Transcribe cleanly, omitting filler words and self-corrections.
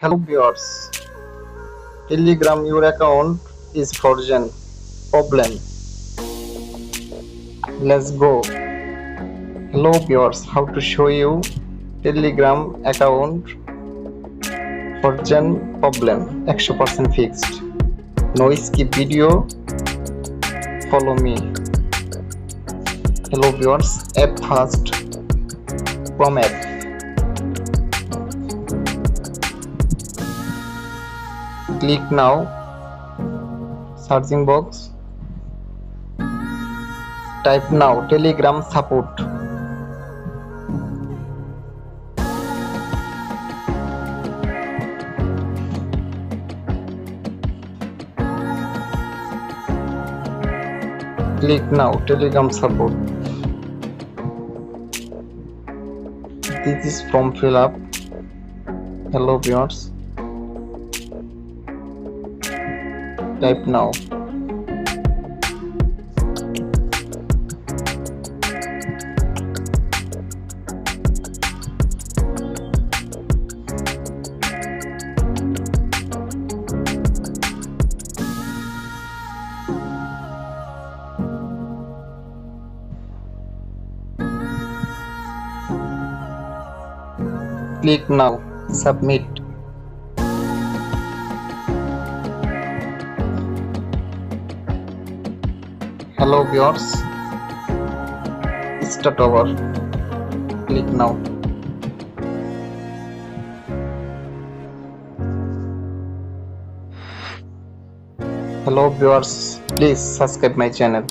Hello viewers, Telegram your account is frozen. Problem. Let's go. Hello viewers, how to show you Telegram account frozen problem 100% fixed. No skip video. Follow me. Hello viewers, app first. From app. Click now. Searching box. Type now Telegram support. Click now Telegram support. This is form fill up. Hello viewers. Type now. Click now. Submit. Hello viewers. Start over. Click now. Hello viewers. Please subscribe my channel.